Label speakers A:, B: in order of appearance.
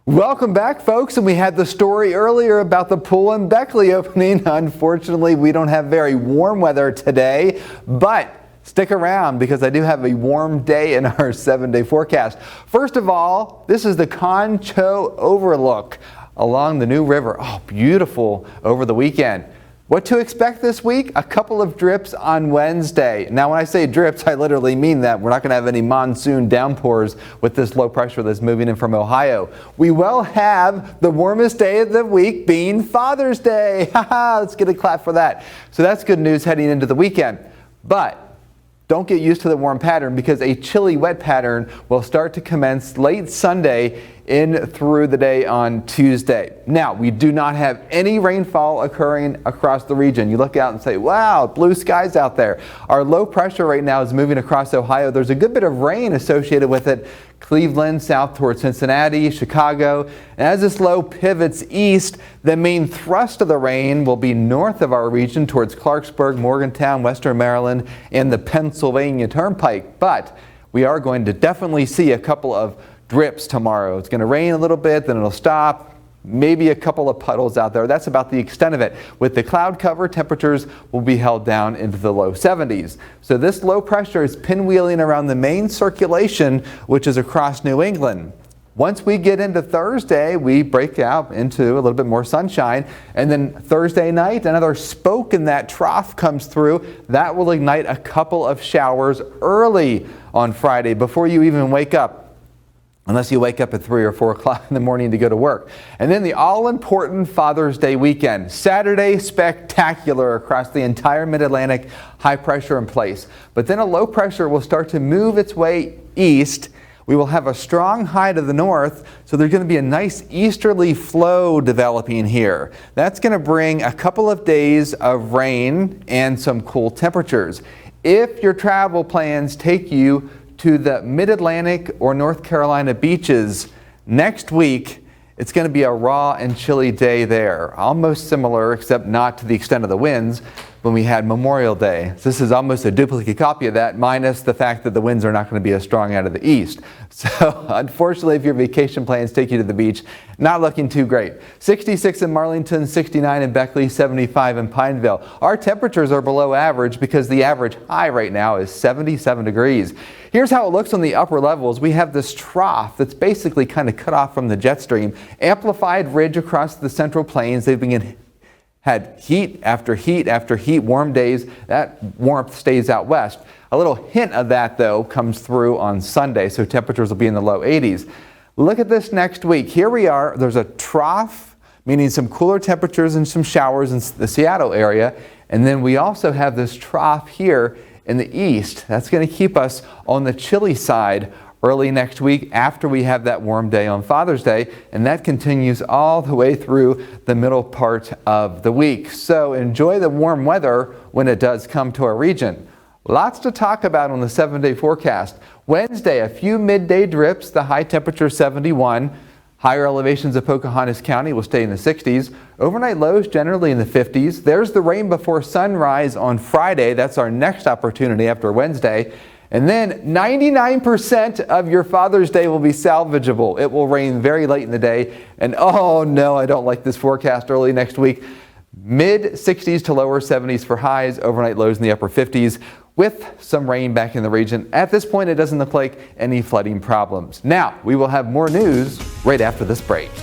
A: Welcome back, folks, and we had the story earlier about the pool in Beckley opening. Unfortunately, we don't have very warm weather today, but stick around because I do have a warm day in our 7-day forecast. First of all, this is the Concho overlook along the New River. Oh, beautiful over the weekend. What to expect this week? A couple of drips on Wednesday. Now, when I say drips, I literally mean that. We're not going to have any monsoon downpours with this low pressure that's moving in from Ohio. We will have the warmest day of the week being Father's Day. Let's get a clap for that. So that's good news heading into the weekend. But don't get used to the warm pattern because a chilly wet pattern will start to commence late Sunday in through the day on Tuesday. Now, we do not have any rainfall occurring across the region. You look out and say, wow, blue skies out there. Our low pressure right now is moving across Ohio. There's a good bit of rain associated with it. Cleveland, south towards Cincinnati, Chicago. And as this low pivots east, the main thrust of the rain will be north of our region towards Clarksburg, Morgantown, western Maryland, and the Pennsylvania Turnpike. But we are going to definitely see a couple of drips tomorrow. It's going to rain a little bit, then it'll stop. Maybe a couple of puddles out there. That's about the extent of it. With the cloud cover, temperatures will be held down into the low 70s. So this low pressure is pinwheeling around the main circulation, which is across New England. Once we get into Thursday, we break out into a little bit more sunshine. And then Thursday night, another spoke in that trough comes through. That will ignite a couple of showers early on Friday before you even wake up. Unless you wake up at 3 or 4 o'clock in the morning to go to work. And then the all-important Father's Day weekend. Saturday, spectacular across the entire Mid-Atlantic, high pressure in place. But then a low pressure will start to move its way east. We will have a strong high to the north, so there's going to be a nice easterly flow developing here. That's going to bring a couple of days of rain and some cool temperatures. If your travel plans take you to the Mid-Atlantic or North Carolina beaches next week, it's going to be a raw and chilly day there. Almost similar, except not to the extent of the winds, when we had Memorial Day. So this is almost a duplicate copy of that, minus the fact that the winds are not going to be as strong out of the east. So unfortunately, if your vacation plans take you to the beach, not looking too great. 66 in Marlington, 69 in Beckley, 75 in Pineville. Our temperatures are below average because the average high right now is 77 degrees. Here's how it looks on the upper levels. We have this trough that's basically kind of cut off from the jet stream. Amplified ridge across the central plains. They've had heat after heat after heat, warm days. That warmth stays out west. A little hint of that, though, comes through on Sunday, so temperatures will be in the low 80s. Look at this next week. Here we are. There's a trough, meaning some cooler temperatures and some showers in the Seattle area. And then we also have this trough here in the east. That's going to keep us on the chilly side early next week after we have that warm day on Father's Day, and that continues all the way through the middle part of the week. So enjoy the warm weather when it does come to our region. Lots to talk about on the 7-day forecast. Wednesday, a few midday drips, the high temperature 71. Higher elevations of Pocahontas County will stay in the 60s. Overnight lows generally in the 50s. There's the rain before sunrise on Friday. That's our next opportunity after Wednesday. And then 99% of your Father's Day will be salvageable. It will rain very late in the day. And oh no, I don't like this forecast early next week. Mid 60s to lower 70s for highs, overnight lows in the upper 50s with some rain back in the region. At this point, it doesn't look like any flooding problems. Now, we will have more news right after this break.